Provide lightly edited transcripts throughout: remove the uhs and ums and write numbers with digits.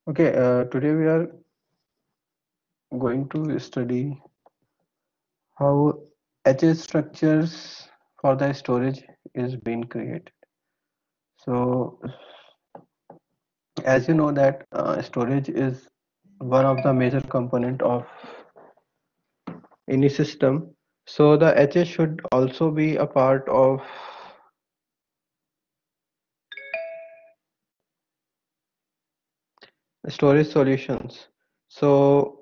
Okay, today we are going to study how HA structures for the storage is being created. So, as you know that storage is one of the major component of any system. So the HA should also be a part of storage solutions. So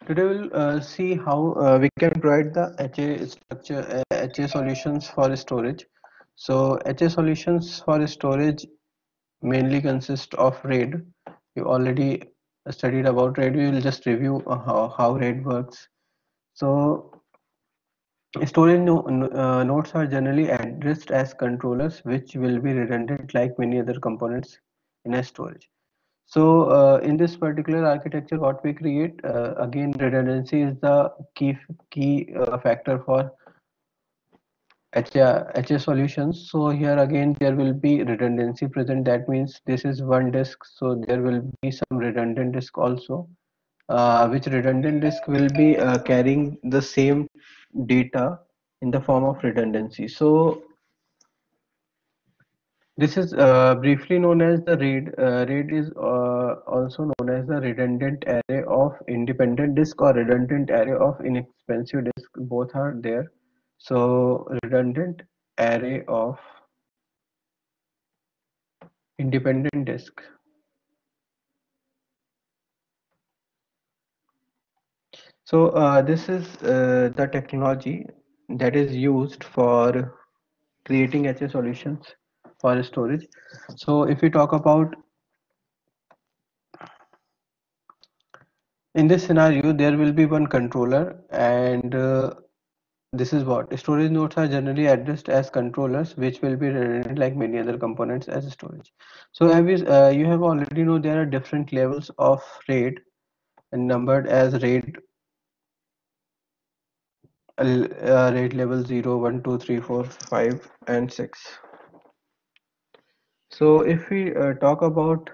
today we'll see how we can provide the HA structure, HA solutions for storage. So HA solutions for storage mainly consist of RAID. You already studied about RAID. We will just review how RAID works. So storage nodes are generally addressed as controllers, which will be redundant like many other components in a storage. So in this particular architecture, what we create, again, redundancy is the key factor for HA solutions. So here again, there will be redundancy present. That means this is one disk, so there will be some redundant disk also, which redundant disk will be carrying the same data in the form of redundancy. So this is briefly known as the RAID. RAID is also known as the redundant array of independent disk or redundant array of inexpensive disk. Both are there. So redundant array of independent disk. So this is the technology that is used for creating HA solutions for storage. So if we talk about in this scenario, there will be one controller and this is what storage nodes are generally addressed as controllers, which will be redundant like many other components as storage. So you have already know there are different levels of RAID and numbered as RAID level 0, 1, 2, 3, 4, 5 and 6. So if we talk about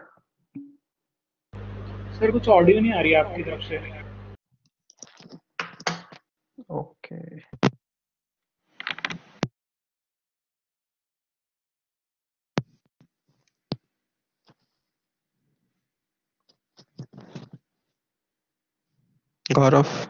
sir कुछ audio नहीं आ रही है आपकी तरफ से। okay, Gaurav,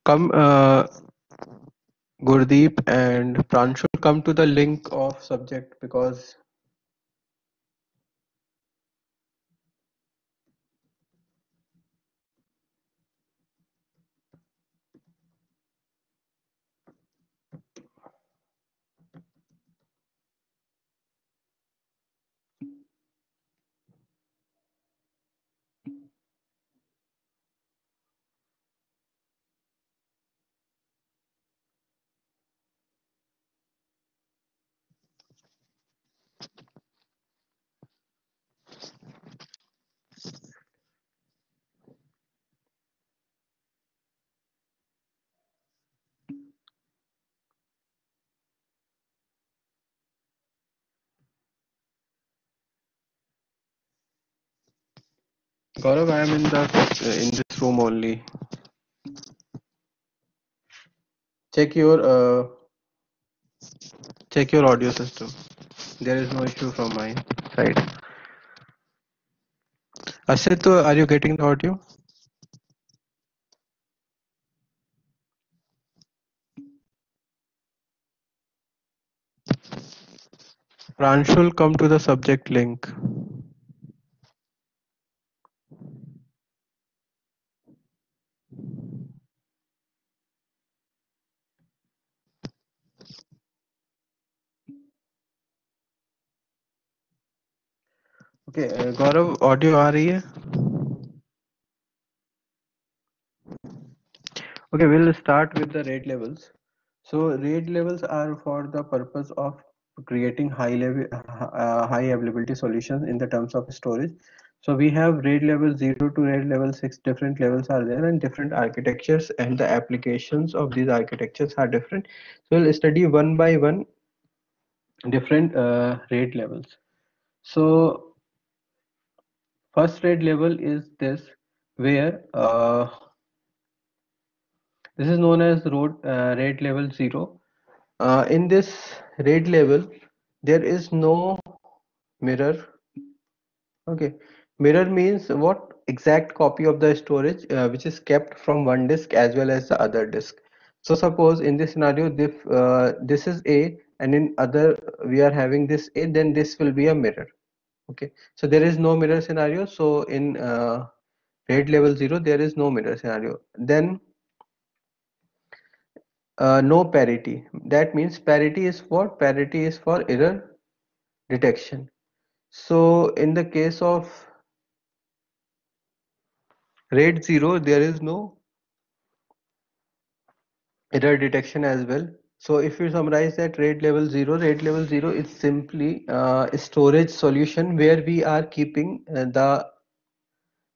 come Gurdeep and Pranshul, come to the link of subject because Gaurav, I am in this room only. Check your check your audio system. There is no issue from my side. Asit, are you getting the audio? Pranshul, come to the subject link. Okay, Gaurav audio आ रही है? Okay, we'll start with the RAID levels. So RAID levels are for the purpose of creating high availability solutions in the terms of storage. So we have RAID level 0 to RAID level 6. Different levels are there and different architectures, and the applications of these architectures are different. So we'll study one by one different RAID levels. So first RAID level is this, where this is known as RAID level 0. In this RAID level, there is no mirror. Okay, mirror means what? Exact copy of the storage which is kept from one disk as well as the other disk. So suppose in this scenario, this is A, and in other we are having this A, then this will be a mirror. Okay, so there is no mirror scenario. So in RAID level 0, there is no mirror scenario. Then no parity. That means parity is what? Parity is for error detection. So in the case of RAID 0, there is no error detection as well. So if you summarize that, RAID level 0 is simply a storage solution where we are keeping the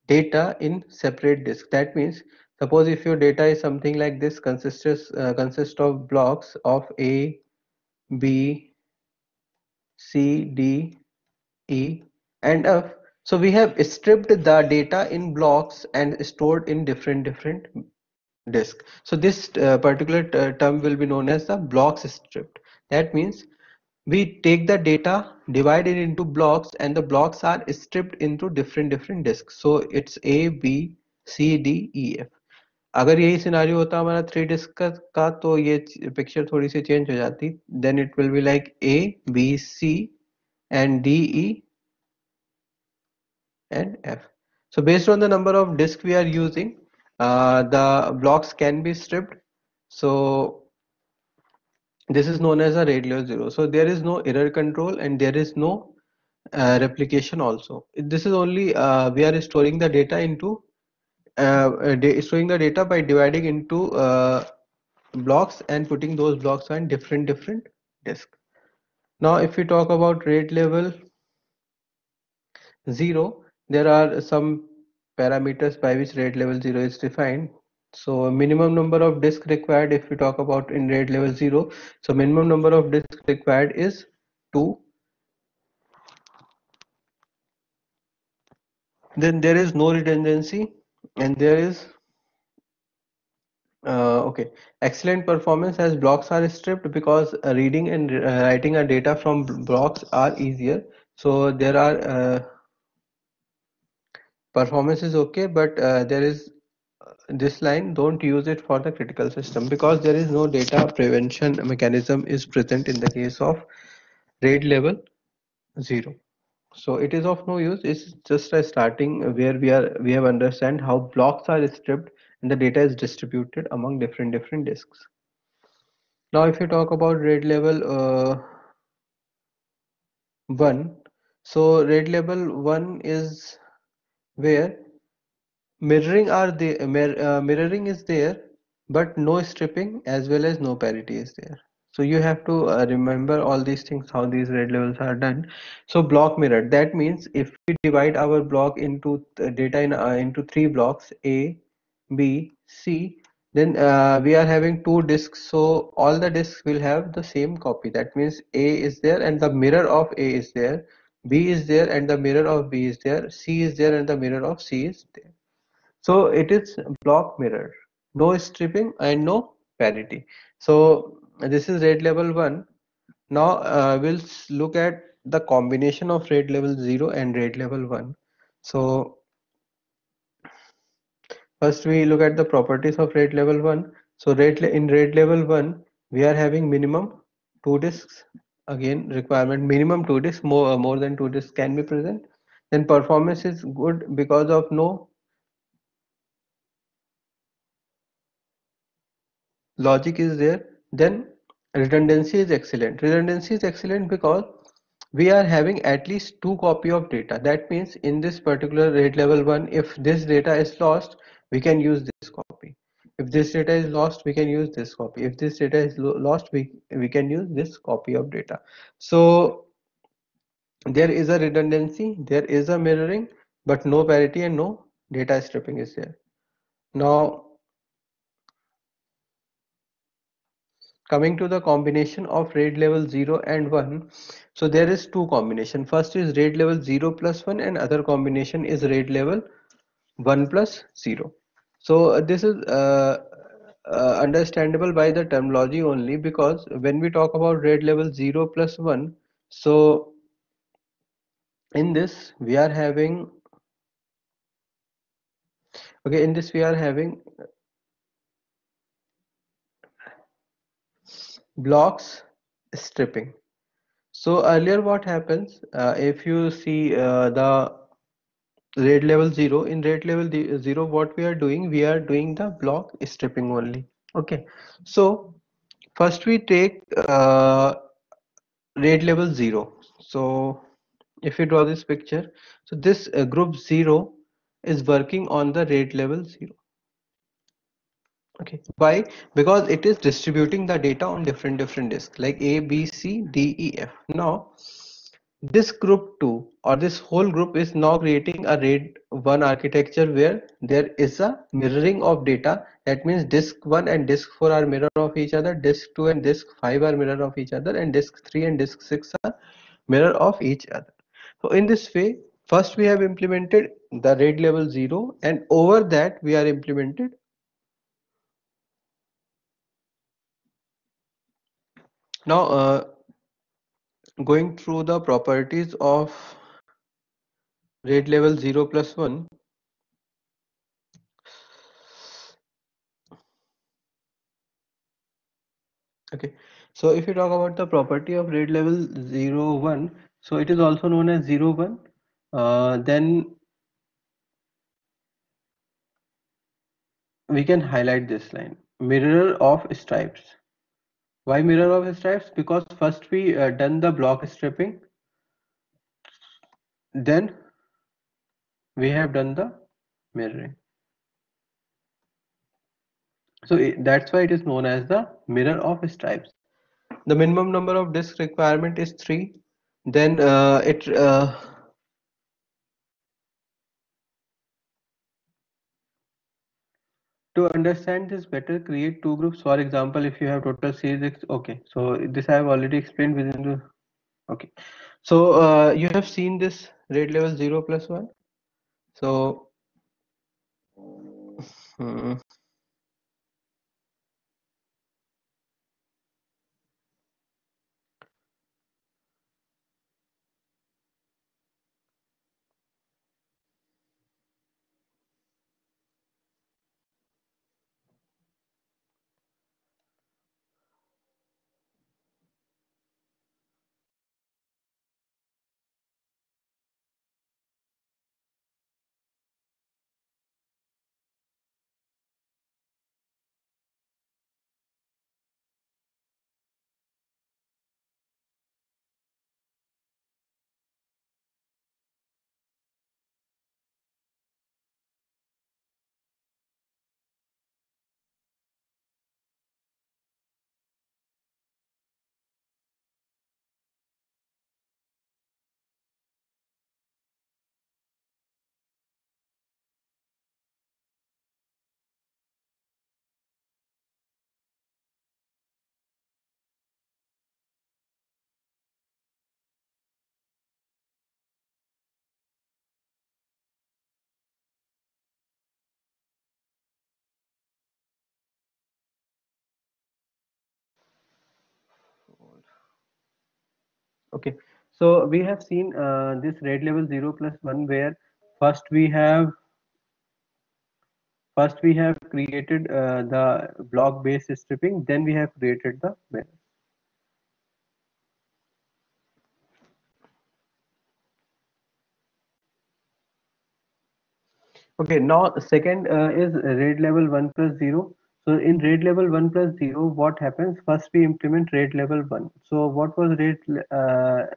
data in separate disk. That means suppose if your data is something like this, consist of blocks of A, B, C, D, E, and F. So we have stripped the data in blocks and stored in different disk. So this particular term will be known as the blocks stripped. That means we take the data, divide it into blocks, and the blocks are stripped into different disks. So it's A, B, C, D, E, F. अगर यही scenario होता हमारा 3 disc का तो ये picture थोड़ी सी change हो जाती. Then it will be like A, B, C and D, E and F. So based on the number of disks we are using, the blocks can be stripped. So this is known as a RAID level 0. So there is no error control and there is no replication also. This is only we are storing the data into storing the data by dividing into blocks and putting those blocks on different disks. Now if we talk about RAID level 0, there are some parameters by which RAID level 0 is defined. So minimum number of disk required, if we talk about in RAID level 0, so minimum number of disk required is 2. Then there is no redundancy, and there is okay, excellent performance as blocks are stripped because reading and writing a data from blocks are easier. So there are performance is okay, but there is this line, don't use it for the critical system, because there is no data prevention mechanism is present in the case of RAID level 0. So it is of no use. It's just a starting where we have understand how blocks are stripped and the data is distributed among different disks. Now if you talk about RAID level 1, so RAID level 1 is where mirroring is there, but no stripping as well as no parity is there. So you have to remember all these things, how these RAID levels are done. So block mirror, that means if we divide our block into data into 3 blocks, A, B, C, then we are having 2 disks. So all the disks will have the same copy. That means A is there and the mirror of A is there, B is there and the mirror of B is there, C is there and the mirror of C is there. So it is block mirror, no stripping and no parity. So this is RAID level 1. Now we'll look at the combination of RAID level 0 and RAID level 1. So first we look at the properties of RAID level 1. So in RAID level 1, we are having minimum 2 disks. Again, requirement minimum 2 disks, more than 2 disks can be present. Then performance is good because of no logic is there. Then redundancy is excellent. Redundancy is excellent because we are having at least 2 copy of data. That means in this particular RAID level 1, if this data is lost, we can use this copy. If this data is lost, we can use this copy. If this data is lost, we can use this copy of data. So there is a redundancy, there is a mirroring, but no parity and no data stripping is there. Now coming to the combination of RAID level 0 and 1, so there is two combination. First is RAID level 0 plus 1 and other combination is RAID level 1 plus 0. So this is understandable by the terminology only, because when we talk about RAID level 0 plus 1, so in this we are having, okay, in this we are having blocks stripping. So earlier what happens, if you see the RAID level 0, in RAID level 0 what we are doing the block stripping only. Okay, so first we take RAID level 0. So if you draw this picture, so this group 0 is working on the RAID level 0. Okay, why? Because it is distributing the data on different disks like A, B, C, D, E, F. Now this group 2 or this whole group is now creating a RAID 1 architecture where there is a mirroring of data. That means disk 1 and disk 4 are mirror of each other, disk 2 and disk 5 are mirror of each other, and disk 3 and disk 6 are mirror of each other. So in this way, first we have implemented the RAID level 0, and over that we are implemented. Now going through the properties of RAID level 0 plus 1. Okay, so if you talk about the property of RAID level 0, 1, so it is also known as 0, 1. Then we can highlight this line, mirror of stripes. Why mirror of stripes? Because first we done the block stripping, then we have done the mirroring. So that's why it is known as the mirror of stripes. The minimum number of disk requirement is 3. Then to understand this better, create two groups. For example, if you have total series, okay, so this I have already explained within the, okay. So you have seen this RAID level 0 plus 1. So hmm, okay. So we have seen this RAID level 0 plus 1, where first we have created the block based stripping, then we have created the mirror. Okay, now second is RAID level 1 plus 0. So in RAID level 1 plus 0, what happens? First we implement RAID level 1. So what was RAID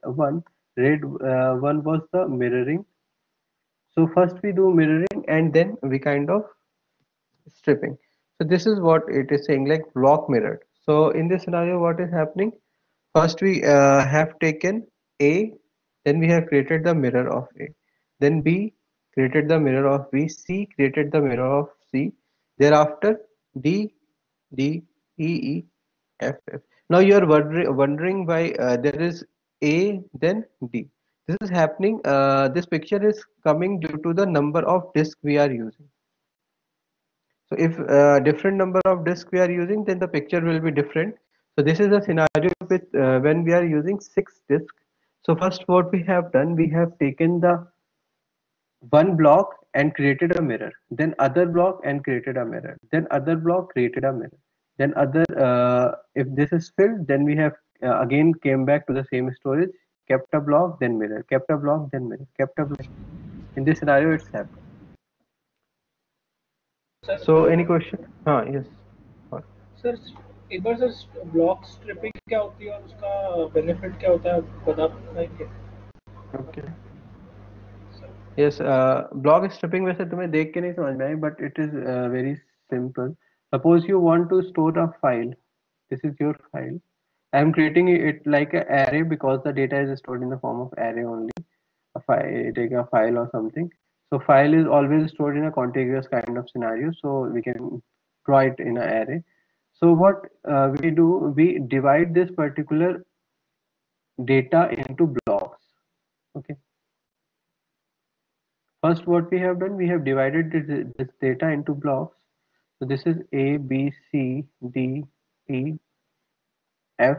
1? RAID 1 was the mirroring. So first we do mirroring and then we kind of stripping. So this is what it is saying, like block mirrored. So in this scenario, what is happening? First, we have taken A, then we have created the mirror of A. Then B created the mirror of B. C created the mirror of C. Thereafter, D, D, E, E, F, F. Now you are wondering why there is A, then D. This is happening. This picture is coming due to the number of disks we are using. So if different number of disks we are using, then the picture will be different. So this is a scenario with when we are using 6 disks. So first what we have done, we have taken the one block and created a mirror, then other block and created a mirror, then other block created a mirror, then other, if this is filled, then we have again came back to the same storage, kept a block, then mirror, kept a block, then mirror, kept a block. In this scenario, it's happened. So any sir question? Yes. Sir एक बार sir block striping क्या होती है और उसका benefit क्या होता है बता पाएंगे? Okay. Yes, block stripping वैसे तुम्हें देख के नहीं समझ में आई, but it is very simple. Suppose you want to store a file. This is your file. I am creating it like an array because the data is stored in the form of array only. A file, take a file or something. So file is always stored in a contiguous kind of scenario. So we can draw it in an array. So what we do, we divide this particular data into blocks. Okay. First, what we have done, we have divided this data into blocks. So this is A, B, C, D, E, F.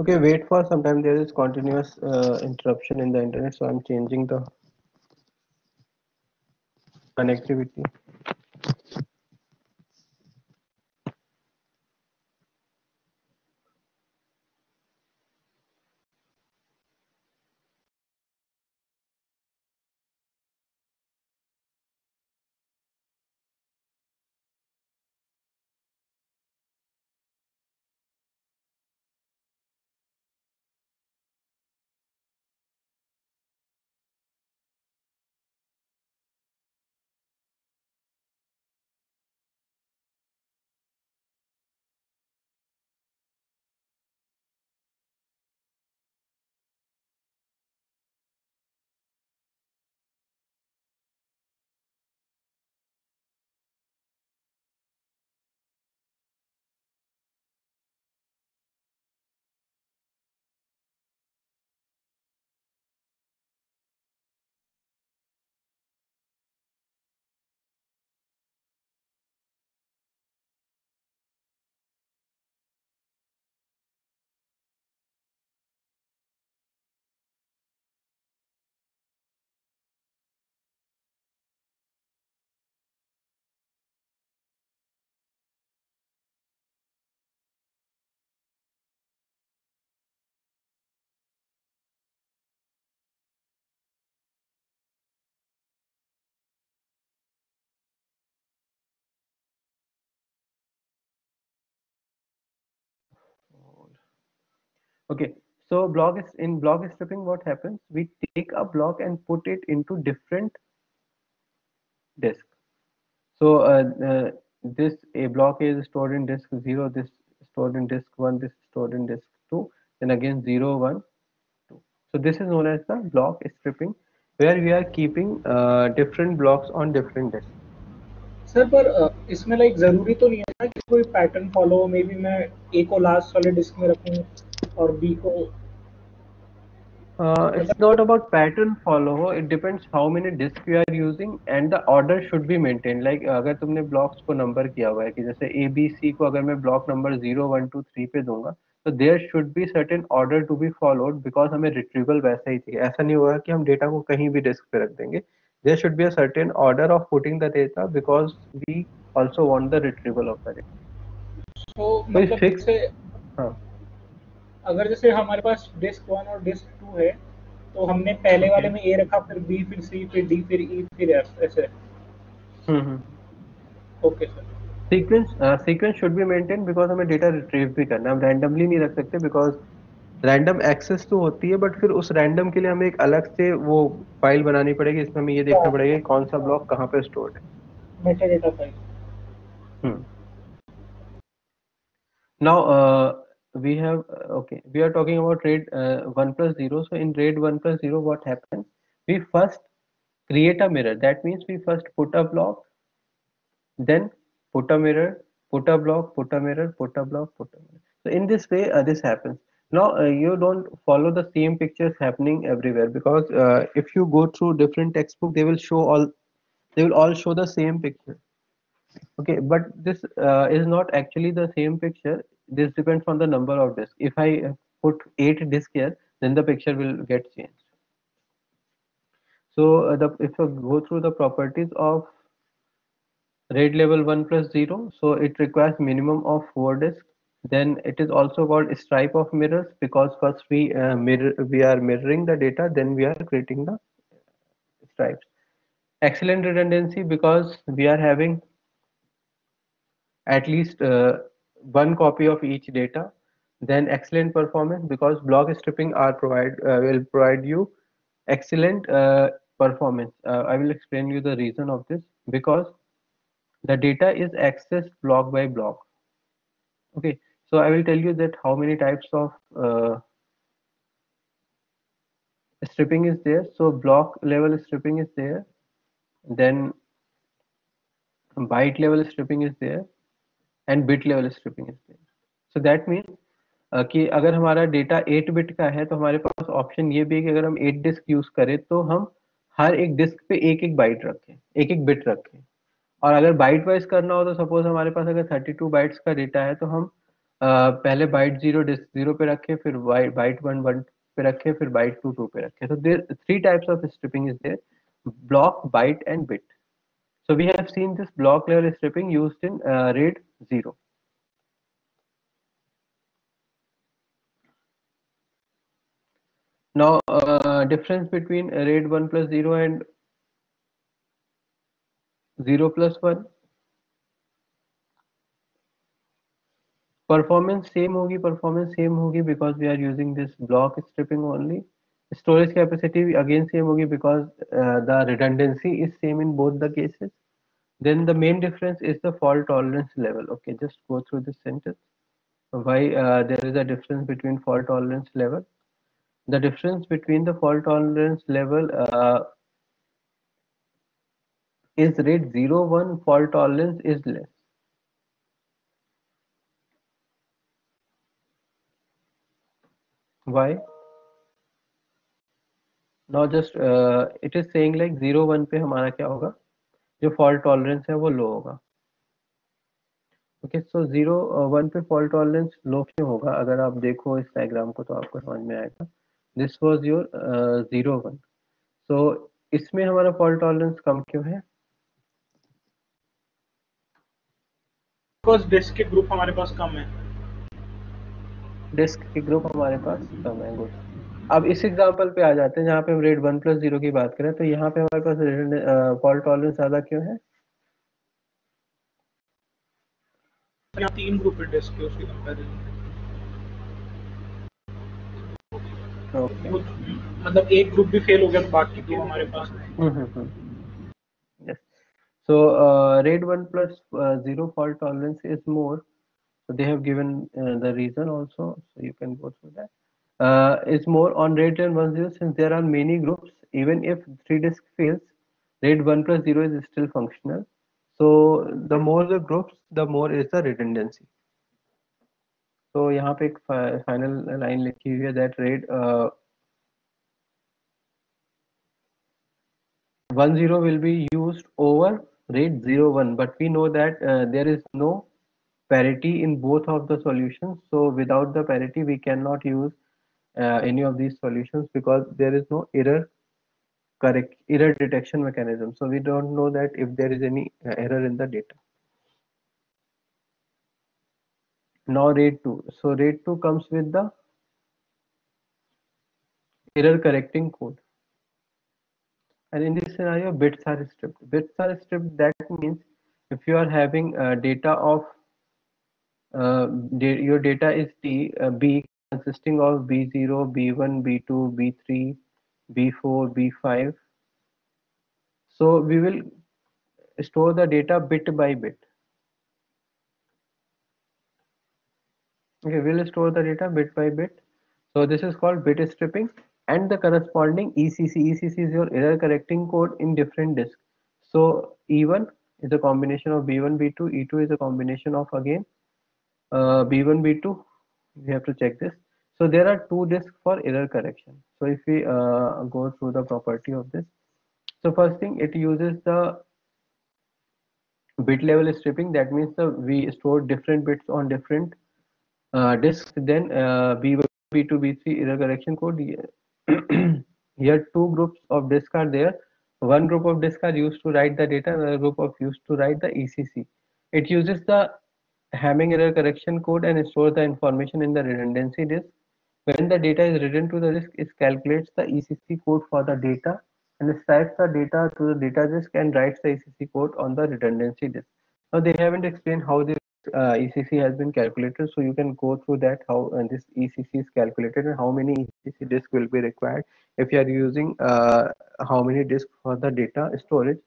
Okay, wait for some time. There is continuous interruption in the internet, so I'm changing the connectivity. Okay, so block stripping, what happens? We take a block and put it into different disks. So this a block is stored in disk 0, this stored in disk 1, this stored in disk 2, then again 0, 1, 2. So this is known as the block stripping, where we are keeping different blocks on different disks. Sir पर इसमें like ज़रूरी तो नहीं है ना कि कोई pattern follow हो, मे बी मैं ए को लास्ट वाले डिस्क में रखूं और बी को It's not about pattern follow. It depends how many disks you are using and the order should be maintained. Like अगर तुमने blocks को number किया हुआ है कि जैसे A B C को अगर मैं block number 0 1 2 3 पे दूंगा तो there should be certain order to be followed because हमें retrieval वैसा ही चाहिए. ऐसा नहीं होगा कि हम डेटा को कहीं भी डिस्क पे रख देंगे. There should be a certain order of putting the data because we also want the retrieval of the data. तो कोई मतलब fixed. जैसे हाँ. अगर जैसे हमारे पास डिस्क 1 और डिस्क 2 है, तो हमने पहले वाले Okay. में ए रखा, फिर बी, फिर सी, फिर डी, फिर ई, फिर एफ, ऐसे। Hmm. Okay sir. Sequence should be maintain because हमें डेटा रिट्रीव भी करना है. हम रैंडमली नहीं रख सकते बिकॉज रैंडम एक्सेस तो होती है बट फिर उस रैंडम के लिए हमें एक अलग से वो फाइल बनानी पड़ेगी. इसमें हमें ये देखना पड़ेगा कि कौन सा ब्लॉक कहाँ पे स्टोर्ड है. Meta data file. Hmm. Now we have okay, we are talking about RAID 1 plus 0. So in RAID 1 plus 0 what happens, we first create a mirror. That means we first put a block, then put a mirror, put a block, put a mirror, put a block, put a mirror. So in this way this happens. Now you don't follow the same pictures happening everywhere because if you go through different textbook they will all show the same picture. Okay, but this is not actually the same picture. This depends on the number of disks. If I put 8 disks here, then the picture will get changed. So if I go through the properties of RAID level 1 plus 0, so it requires minimum of 4 disks. Then it is also called stripe of mirrors because first we are mirroring the data, then we are creating the stripes. Excellent redundancy because we are having at least one copy of each data. Then excellent performance because block stripping are will provide you excellent performance. I will explain you the reason of this because the data is accessed block by block. Okay, so I will tell you that how many types of stripping is there. So block level stripping is there, then byte level stripping is there, and bit level stripping is there. So that means कि अगर हमारा data 8 bit का है तो हमारे पास option ये भी है कि अगर हम 8 डिस्क यूज करें तो हम हर एक डिस्क पे एक एक बाइट रखें, एक एक बिट रखें. और अगर बाइट वाइज करना हो तो सपोज हमारे पास अगर 32 बाइट्स का डेटा है तो हम पहले बाइट 0 डिस्क 0 पे रखें, फिर बाइट 1 1 पे रखें, फिर बाइट 2 2 पे रखें. तो there three types of stripping is there, block, byte and bit. So we have seen this block level stripping used in RAID 0. Now difference between RAID 1 plus 0 and 0 plus 1. Performance same होगी because we are using this block stripping only. Storage capacity again same होगी because the redundancy is same in both the cases. Then the main difference is the fault tolerance level. Okay, just go through this sentence. Why there is a difference between fault tolerance level? The difference between the fault tolerance level is RAID 0 1 fault tolerance is less. Why? Now just it is saying like 0 1 पे हमारा क्या होगा, जो fault tolerance है वो लो होगा. Okay, सो 0 1 पे fault tolerance लो क्यों होगा, अगर आप देखो इस डायग्राम को तो आपको समझ में आएगा. This was your 0 1. सो इसमें हमारा फॉल्ट टॉलरेंस कम क्यों है? बिकॉज डिस्क के ग्रुप हमारे पास कम है. डिस्क के ग्रुप हमारे पास कम है. गुड. अब इस एग्जांपल पे आ जाते हैं जहाँ पे हम RAID 1 plus 0 की बात करें तो यहाँ पे हमारे पास फॉल्ट टॉलरेंस ज्यादा क्यों है? यहाँ 3 ग्रुप है डिस्क के, उसके कंपैरिजन ओके. मतलब एक ग्रुप भी फेल हो गया तो बाकी 2 हमारे पास नहीं. Yes. So RAID 1 plus 0 fault tolerance is more. So they have given the reason also. So you can go through that. Is more on RAID 1 0 since there are many groups. Even if 3 disk fails, RAID 1 plus 0 is still functional. So the more the groups, the more is the redundancy. So यहाँ पे एक final line लिखी हुई है that RAID 10 will be used over rate 01, but we know that there is no parity in both of the solutions. So without the parity, we cannot use any of these solutions because there is no error detection mechanism. So we don't know that if there is any error in the data. Now rate 2. So rate 2 comes with the error correcting code. And in this scenario, bits are stripped. Bits are stripped. That means if you are having data of your data is B consisting of B0, B1, B2, B3, B4, B5. So we will store the data bit by bit. Okay, we'll store the data bit by bit. So this is called bit stripping, and the corresponding ECC. ECC is your error correcting code in different disks. So E1 is a combination of B1, B2. E2 is a combination of again B1, B2. We have to check this. So there are two disks for error correction. So if we go through the property of this, so first thing, it uses the bit level stripping. That means we store different bits on different disks. Then B1, B2, B3 error correction code. Here two groups of disks are there. One group of disks are used to write the data, another group of used to write the ECC. It uses the Hamming error correction code and stores the information in the redundancy disk. When the data is written to the disk, it calculates the ECC code for the data and stripes the data to the data disk and writes the ECC code on the redundancy disk. Now they haven't explained how this ECC has been calculated, so you can go through that how this ECC is calculated and how many ECC disks will be required if you are using how many disks for the data storage.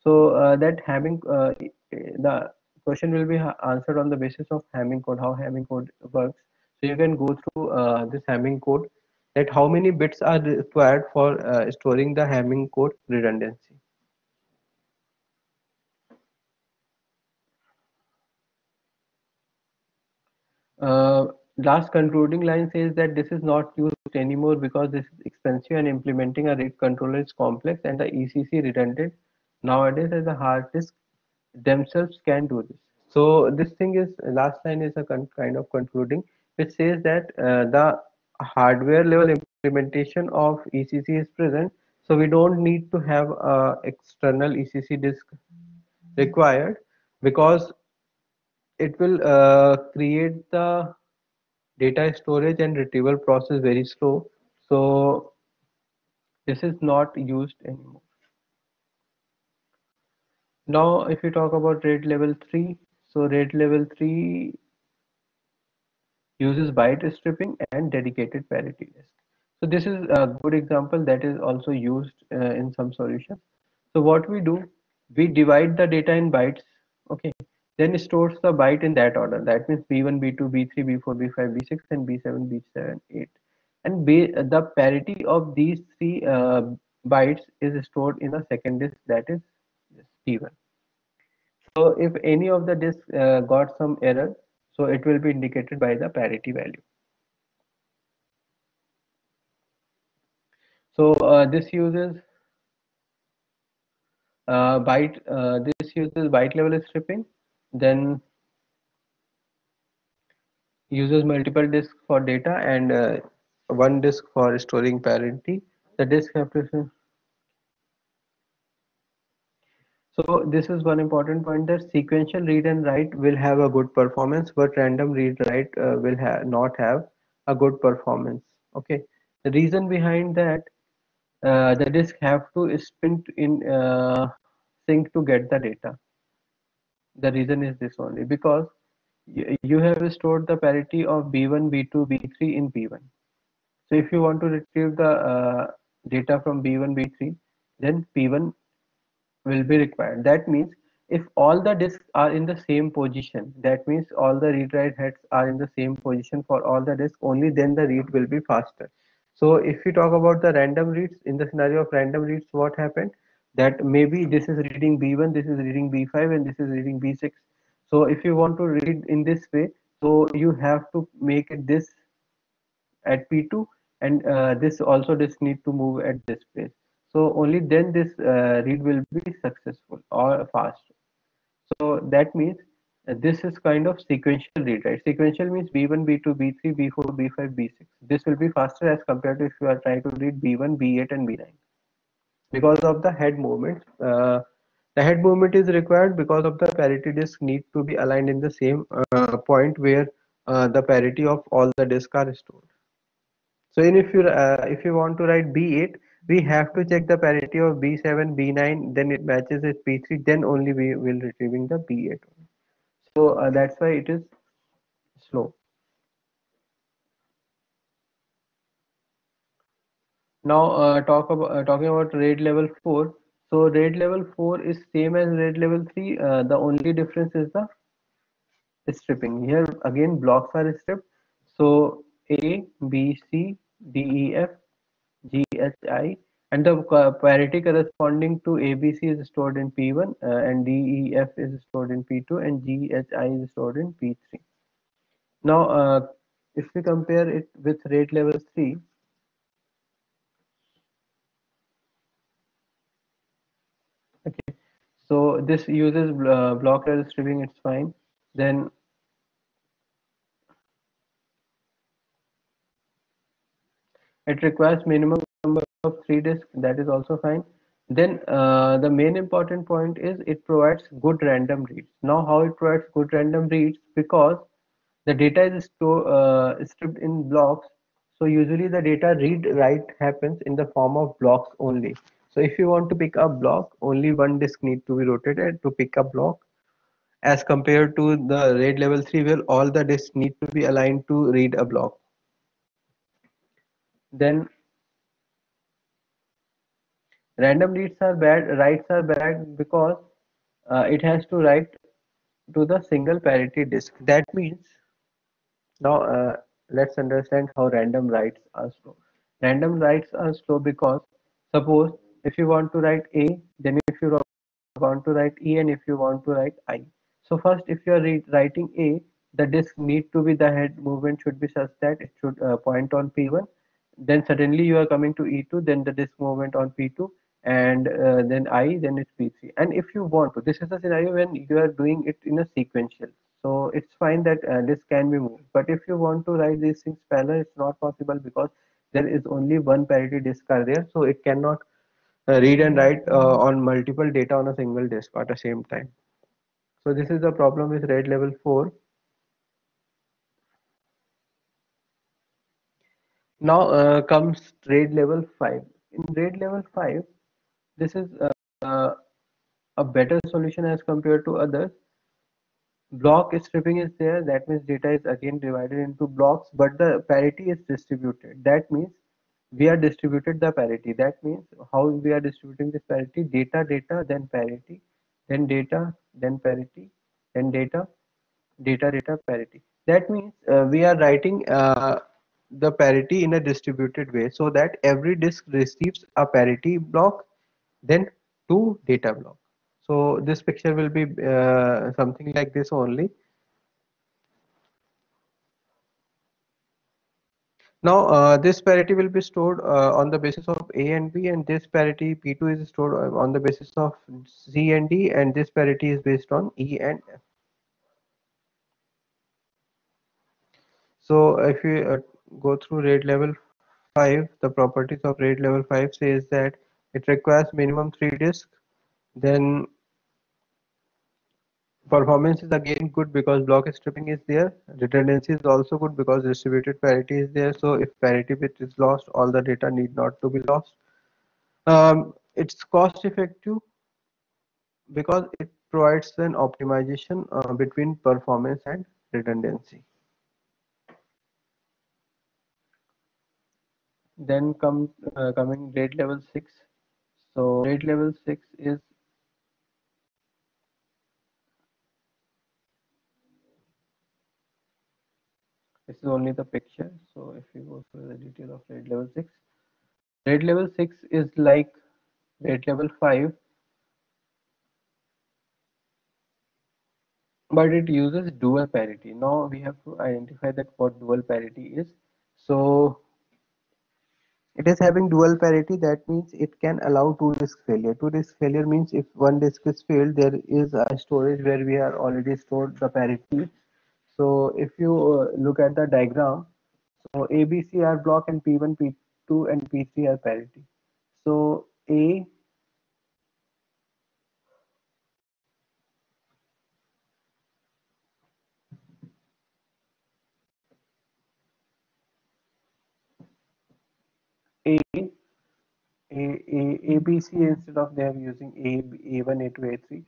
So that Hamming the question will be answered on the basis of Hamming code, how Hamming code works. So you can go through this Hamming code, that how many bits are required for storing the Hamming code redundancy. Uh, Last concluding line says that this is not used anymore because this is expensive and implementing a RAID controller is complex and the ECC redundant nowadays, as a hard disk themselves can do this. So this thing is, last line is a kind of concluding, which says that the hardware level implementation of ECC is present, so we don't need to have a external ECC disk required, because it will create the data storage and retrieval process very slow. So this is not used anymore. Now if we talk about RAID level 3, so RAID level 3 uses byte stripping and dedicated parity disk. So this is a good example that is also used in some solutions. So what we do, we divide the data in bytes, okay, then it stores the byte in that order. That means B1, B2, B3, B4, B5, B6, and B7, B7, 8. And the parity of these three bytes is stored in a second disk, that is this P1. So if any of the disks got some error, so it will be indicated by the parity value. So this uses byte level stripping, then uses multiple disks for data and one disk for storing parity. The disk have to. So this is one important point, that sequential read and write will have a good performance, but random read write will not have a good performance. Okay, the reason behind that, the disk have to spin in sync to get the data. The reason is this only, because you have stored the parity of B1, B2, B3 in P1. So if you want to retrieve the data from B1, B3, then P1 will be required. That means if all the disks are in the same position, that means all the read write heads are in the same position for all the disks, only then the read will be faster. So if we talk about the random reads, in the scenario of random reads, what happened, that maybe this is reading B1, this is reading B5, and this is reading B6. So if you want to read in this way, so you have to make it this at P2, and this also this need to move at this place. So only then this read will be successful or fast. So that means this is kind of sequential read, right? Sequential means B1, B2, B3, B4, B5, B6. This will be faster as compared to if you are trying to read B1, B8 and B9 because of the head movement. The head movement is required because of the parity disk need to be aligned in the same point where the parity of all the disks are stored. So if you want to write B8, we have to check the parity of B7, B9, then it matches with P3, then only we will retrieving the B8. So that's why it is slow. Now talking about RAID level 4. So RAID level 4 is same as RAID level 3. The only difference is the stripping. Here again blocks are stripped. So A, B, C, D, E, F, G, H, I, and the parity corresponding to ABC is stored in P1, and D, E, F is stored in P2, and G, H, I is stored in P3. Now, if we compare it with RAID level 3, okay, so this uses block level stripping, it's fine. Then it requires minimum number of 3 disks, that is also fine. Then the main important point is it provides good random reads. Now how it provides good random reads? Because the data is stripped in blocks. So usually the data read write happens in the form of blocks only. So if you want to pick up block, only one disk need to be rotated to pick up block, as compared to the RAID level 3 where all the disks need to be aligned to read a block. Then random writes are bad because it has to write to the single parity disk. That means now let's understand how random writes are slow. Random writes are slow because suppose if you want to write A, then if you want to write E, and if you want to write I. So first if you are writing A, the disk need to be the head movement should be such that it should point on P1. Then suddenly you are coming to E2, then the disk movement on P2, and then I, then it's P3. And if you want to, this is a scenario when you are doing it in a sequential. So it's fine that this can be moved. But if you want to write these things parallel, it's not possible because there is only one parity disk are there. So it cannot read and write on multiple data on a single disk at the same time. So this is the problem with RAID level 4. Now comes RAID level 5. In RAID level 5, this is uh, a better solution as compared to others. Block stripping is there, that means data is again divided into blocks, but the parity is distributed. That means we are distributed the parity. That means how we are distributing this parity: data, data, then parity, then data, then parity, then data, data, data, parity. That means we are writing the parity in a distributed way so that every disk receives a parity block, then two data block. So this picture will be something like this only. Now this parity will be stored on the basis of A and B, and this parity P2 is stored on the basis of C and D, and this parity is based on E and F. So if you go through RAID level 5, the properties of RAID level 5 says that it requires minimum 3 disks. Then performance is again good because block stripping is there. Redundancy is also good because distributed parity is there. So if parity bit is lost, all the data need not to be lost. It's cost effective because it provides an optimization between performance and redundancy. Then coming RAID level 6. So RAID level 6 is, this is only the picture. So if you go through the detail of RAID level 6, RAID level 6 is like RAID level 5, but it uses dual parity. Now we have to identify that what dual parity is. So It is having dual parity. That means it can allow two disk failure. Two disk failure means if one disk is failed, there is a storage where we are already stored the parity. So if you look at the diagram, so ABC are block and P1, P2 and P3 are parity. So A ABC instead of they are using A1, A2, A3,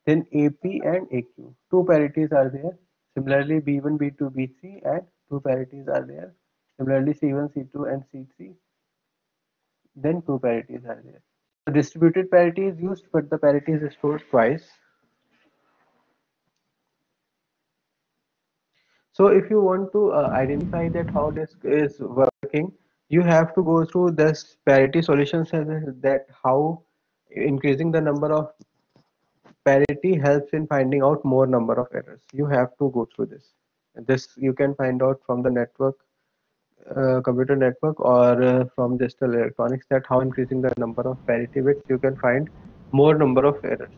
then AP and AQ. Two parities are there. Similarly, B1, B2, B3 and two parities are there. Similarly, C1, C2 and C3, then two parities are there. So distributed parity is used, but the parity is stored twice. So if you want to identify that how disk is working, you have to go through this parity solutions and that how increasing the number of parity helps in finding out more number of errors. You have to go through this. This you can find out from the network, computer network, or from digital electronics that how increasing the number of parity bits you can find more number of errors.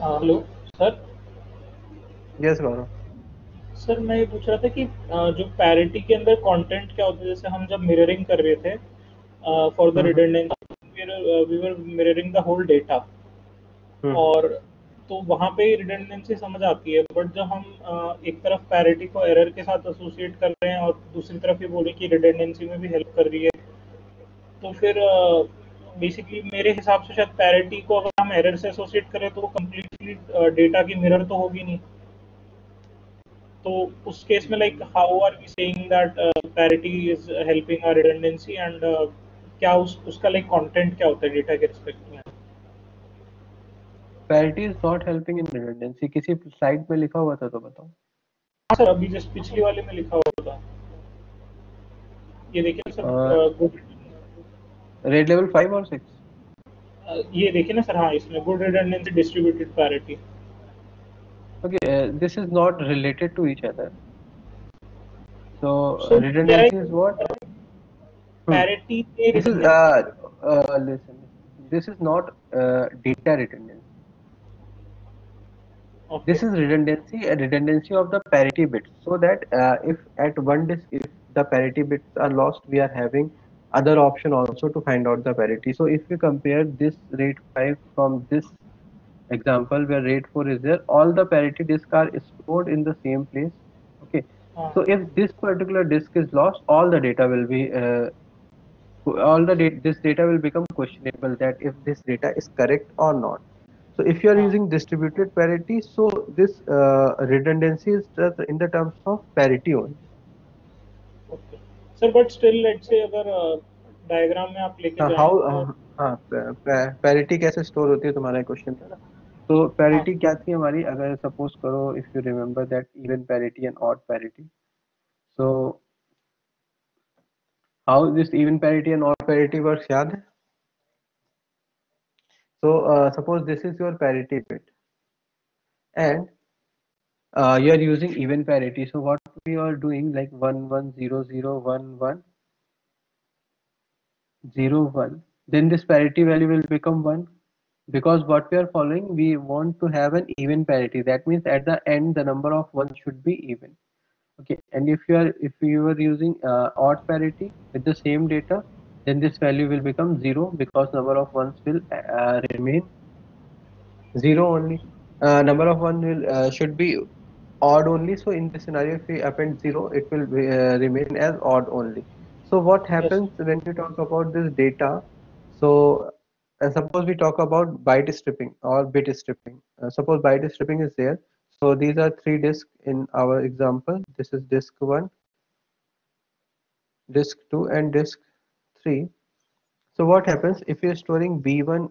Hello sir. Yes, Gaurav. Sir मैं ये पूछ रहा था कि जो parity के अंदर content क्या होता है, जैसे हम जब मिररिंग कर रहे थे for the hmm redundancy we were mirroring the whole data, hmm और तो वहाँ पे रिडंडेंसी समझ आती है, बट जब हम एक तरफ पैरिटी को एरर के साथ एसोसिएट कर रहे हैं और दूसरी तरफ ये बोले कि रिडंडेंसी में भी हेल्प कर रही है, तो फिर बेसिकली मेरे हिसाब से शायद पैरिटी को अगर हम एरर से एसोसिएट करें तो वो कम्प्लीटली डेटा की मिरर तो होगी नहीं। तो उस केस में like how are we saying that parity is helping our redundancy, and क्या उसका लाइक कंटेंट क्या होता है डेटा के रिस्पेक्ट में? Parity is not helping in redundancy. किसी स्लाइड में लिखा हुआ था तो बताओ। हाँ सर, अभी जस्ट पिछली वाले में लिखा हुआ था, ये देखिए सर। गुड, रेड लेवल 5 और 6। ये देखिए ना सर, हाँ इसमें good redundancy distributed parity. Okay, this is not related to each other. So सो कह रहा redundancy is what? है Hmm. पैरिटी में This is redundancy. listen. This is not data redundancy. Okay. This is redundancy, a redundancy of the parity bits. So that if at one disk, if the parity bits are lost, we are having other option also to find out the parity. So if we compare this RAID 5 from this example where RAID 4 is there, all the parity disks are stored in the same place. Okay. हाँ So if this particular disk is lost, all the data will be all the data, this data will become questionable that if this data is correct or not. So if you are हाँ। using distributed parity, so this redundancy is just in the terms of parity only. Okay sir, but still let's say अगर diagram में आप लेके how जाएं तो। हाँ, parity कैसे store होती है तुम्हारा क्वेश्चन था ना। तो हाँ पैरिटी क्या थी हमारी, अगर सपोज करो if you remember that even parity and odd parity. So how this even parity and odd parity works याद है? So suppose this is your parity bit and you are using even parity. So what we are doing, like 11001101, then this parity value will become 1, because what we are following, we want to have an even parity. That means at the end the number of ones should be even. Okay, and if you are using odd parity with the same data, then this value will become 0 because number of ones will remain 0 only. Number of one will should be odd only. So in this scenario, if we append 0, it will remain as odd only. So what yes. happens when we talk about this data? So suppose we talk about byte stripping or bit stripping. Suppose byte stripping is there. So these are three disks in our example. This is disk 1, disk 2 and disk 3. So what happens if you're storing B1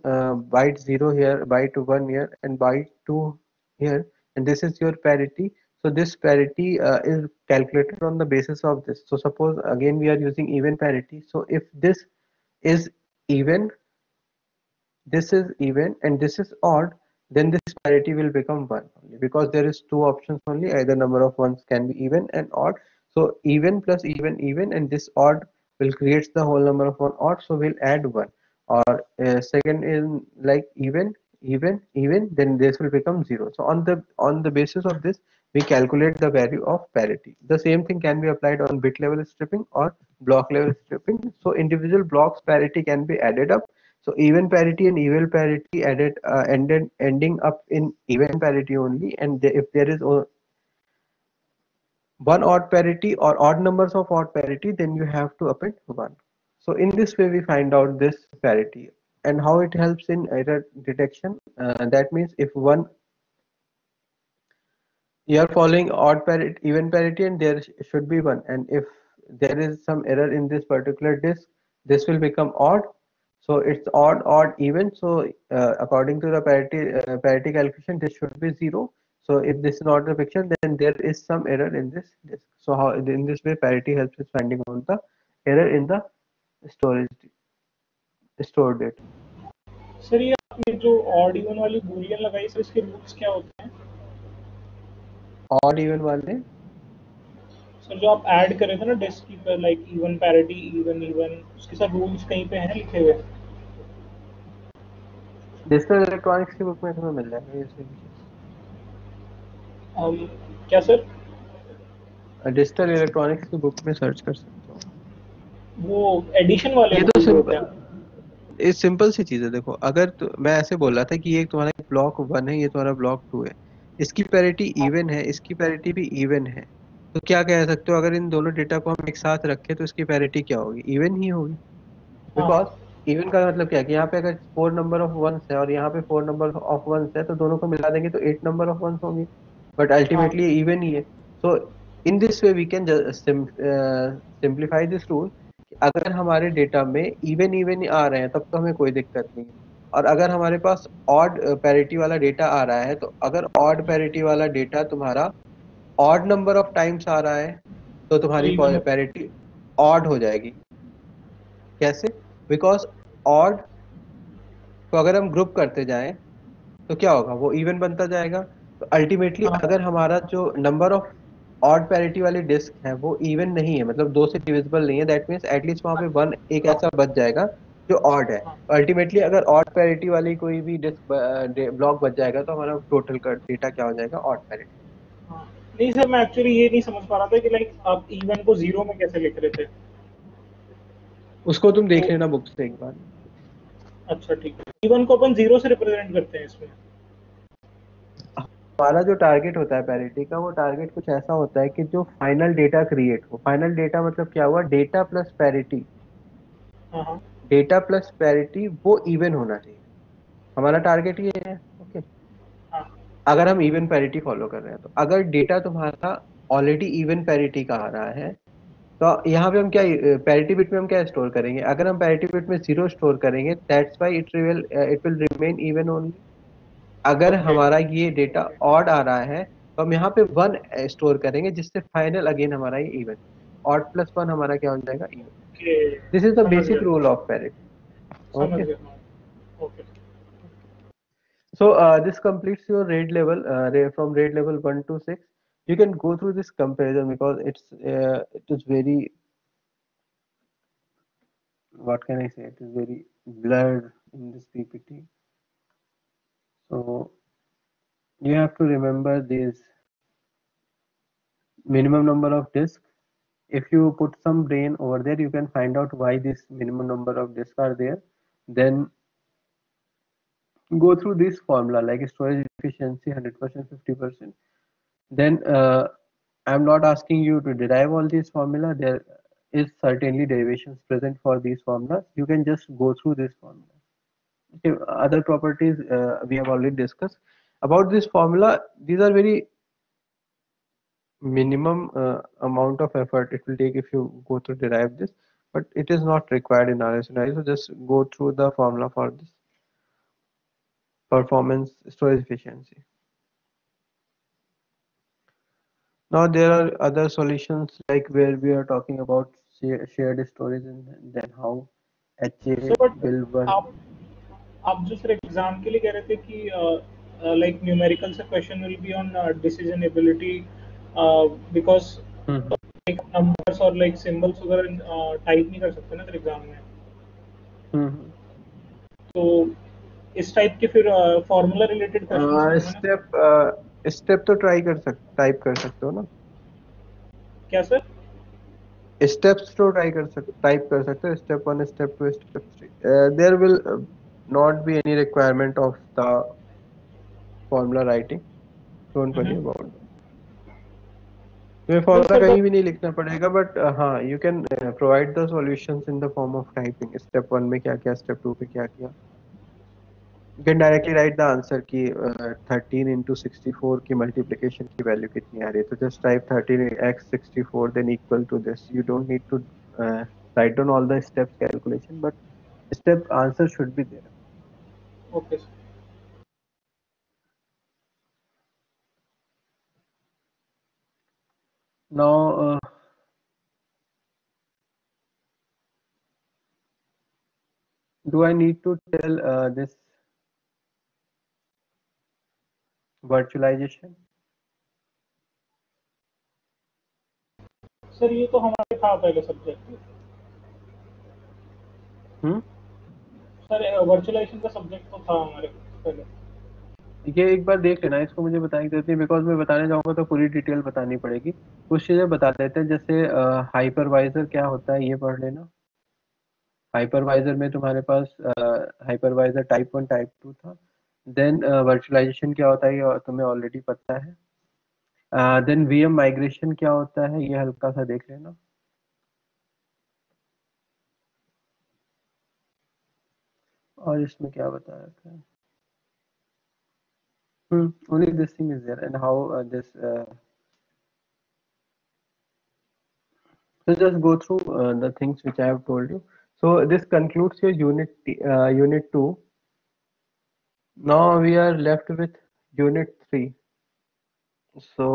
byte 0 here, byte 1 here and byte 2 here, and this is your parity. So this parity is calculated on the basis of this. So suppose again we are using even parity. So if this is even, this is even and this is odd, then this parity will become 1 only, because there is two options only, either number of ones can be even and odd. So even plus even, and this odd will create the whole number of one odd, so we'll add 1. Or second is like even, then this will become 0. So on the basis of this, we calculate the value of parity. The same thing can be applied on bit level stripping or block level stripping. So individual blocks parity can be added up. So even parity and even parity ending up in even parity only, and if there is one odd parity or odd numbers of odd parity, then you have to append 1. So in this way we find out this parity. And how it helps in error detection, that means if one, you are following odd parity, even parity, and there should be 1, and if there is some error in this particular disk, this will become odd. So it's odd even. So according to the parity calculation, this should be 0. So if this is not the picture, then there is some error in this disk. So how in this way parity helps us finding out the error in the storage stored data. Sir ये आपने जो odd even वाली Boolean लगाई sir इसके roots क्या होते हैं? odd even वाले सर जो आप ऐड करे थे ना डिस्क की पर like even parity even even उसके साथ रूल्स कहीं पे हैं लिखे हुए? डिजिटल इलेक्ट्रॉनिक्स की बुक में तुम्हें मिल जाएगा ये सेम क्या सर? चीज। डिजिटल इलेक्ट्रॉनिक्स की बुक में सर्च कर सकते हो। वो एडिशन वाले ये तो रूल्स होते हैं? ये सिंपल सी चीज है। देखो, अगर मैं ऐसे बोल रहा था कि ये तुम्हारा ब्लॉक 1 है, ये तुम्हारा ब्लॉक 2 है, इसकी पैरिटी हाँ, इवन है, इसकी पैरिटी भी इवन है, तो क्या कह सकते हो, अगर इन दोनों डेटा को हम एक साथ रखें तो इसकी पैरिटी क्या होगी? इवन ही होगी। हाँ, बिकॉज इवन का मतलब क्या है कि यहाँ पे अगर 4 नंबर ऑफ वंस है और यहाँ पे 4 नंबर ऑफ वंस है, तो दोनों को मिला देंगे तो 8 नंबर ऑफ वंस होंगे, बट हाँ, अल्टीमेटली इवन ही है। So in this way we can simplify this rule. अगर हमारे डेटा में इवन इवन आ रहे हैं तब तो हमें कोई दिक्कत नहीं है, और अगर हमारे पास ऑड पैरिटी वाला डेटा आ रहा है, तो अगर ऑड पैरिटी वाला डेटा तुम्हारा ऑड नंबर ऑफ टाइम्स आ रहा है, तो तो तुम्हारी इवन पैरिटी ऑड हो जाएगी। कैसे? बिकॉज ऑड को अगर हम ग्रुप करते जाएं तो क्या होगा, वो इवन बनता जाएगा। तो अल्टीमेटली हाँ, अगर हमारा जो नंबर ऑफ ऑड पैरिटी वाली डिस्क है वो इवन नहीं है, मतलब 2 से डिविजिबल नहीं है, दैट मीन्स एटलीस्ट वहां पे 1 एक ऐसा बच जाएगा जो ऑड है। हाँ, अल्टीमेटली अगर ऑड पैरिटी वाली कोई भी डिस्क ब्लॉक बच जाएगा, तो हमारा टोटल का डेटा क्या हो जाएगा? Odd parity. हाँ। नहीं सर मैं एक्चुअली ये नहीं समझ पा रहा था कि लाइक आप इवन को जीरो में कैसे लिख रहे थे? उसको तुम तो देख लेना बुक से एक बार। अच्छा ठीक है, इवन को अपन जीरो से रिप्रेजेंट करते हैं इसमें? हमारा जो टारगेट होता है पैरिटी का, वो टारगेट कुछ ऐसा होता है कि जो फाइनल डेटा क्रिएट हो। फाइनल डेटा मतलब क्या हुआ? Data plus parity. हाँ, हाँ, डेटा प्लस पैरिटी वो इवन होना चाहिए। हमारा टारगेट ये है। ओके, हाँ, अगर हम इवन पैरिटी फॉलो कर रहे हैं, तो अगर डेटा तुम्हारा ऑलरेडी इवन पैरिटी का आ रहा है, तो यहाँ पे हम क्या पैरिटी बिट में हम क्या स्टोर करेंगे? अगर हम पैरिटी बिट में 0 स्टोर करेंगे, that's why it will remain even only. अगर ओके, हमारा ये डेटा ऑड आ रहा है, तो हम यहाँ पे 1 स्टोर करेंगे, जिससे फाइनल अगेन हमारा ये इवन। ऑड प्लस 1 हमारा क्या हो जाएगा? Even. Okay, this is the समझ बेसिक गया, रूल ऑफ पैरिटी। समझ ओके, गया, हाँ, okay, so this completes your RAID level, from RAID level 1 to 6. You can go through this comparison because it is very, what can I say, it is very blurred in this PPT. So you have to remember this minimum number of disks. If you put some brain over there, you can find out why this minimum number of disks are there. Then go through this formula like storage efficiency 100%, 50%. Then I'm not asking you to derive all these formula. There is certainly derivations present for these formulas. You can just go through this formula. Okay, other properties we have already discussed. About this formula, these are very minimum amount of effort it will take if you go to derive this, but it is not required in our scenario. So just go through the formula for this performance storage efficiency. Now there are other solutions like where we are talking about shared storage, and then how HA sir but will work. आप जो sir exam के लिए कह रहे थे कि like numerical से question will be on decision ability, because hmm like numbers और like symbols वगैरह टाइप नहीं कर सकते ना फिर एग्जाम में। हम्म तो इस टाइप के फिर फॉर्मूला रिलेटेड क्वेश्चंस भी होंगे ना? स्टेप स्टेप तो ट्राई कर सकते टाइप कर सकते हो ना। क्या सर? स्टेप्स तो ट्राई कर सकते टाइप कर सकते हो, step one step two step three. There will not be any requirement of the formula writing, don't worry about that. तुम्हें नहीं फॉर्मूला सर कहीं बस। भी नहीं लिखना पड़ेगा, बट हाँ you can provide the solutions in the form of typing, step one में क्या किया, स्टेप टू पे क्या किया। You can directly right the answer की 13 into 64 की मल्टीप्लिकेशन की वैल्यू कितनी आ रही है, तो just type 13 x 64 then equal to this. You don't need to write down all the steps calculation, but step answer should be there. Okay sir. Now do I need to tell this virtualization? Sir ये तो हमारे था पहले subject. हम्म sir virtualization का subject तो था हमारे पहले। ये एक बार देख लेना, इसको मुझे बताने की जरूरत नहीं, बिकॉज मैं बताने जाऊंगा तो पूरी डिटेल बतानी पड़ेगी। कुछ चीजें बता देते हैं, जैसे हाइपरवाइजर क्या होता है ये पढ़ लेना। हाइपरवाइजर में तुम्हारे पास hypervisor type one type two था। देन वर्चुअलाइजेशन क्या होता है ये तुम्हें ऑलरेडी पता है। देन वीएम माइग्रेशन क्या होता है ये हल्का सा देख लेना। और इसमें क्या बताया था, only this thing is there, and how this so just go through the things which I have told you. So this concludes your unit 2. Now we are left with unit 3. So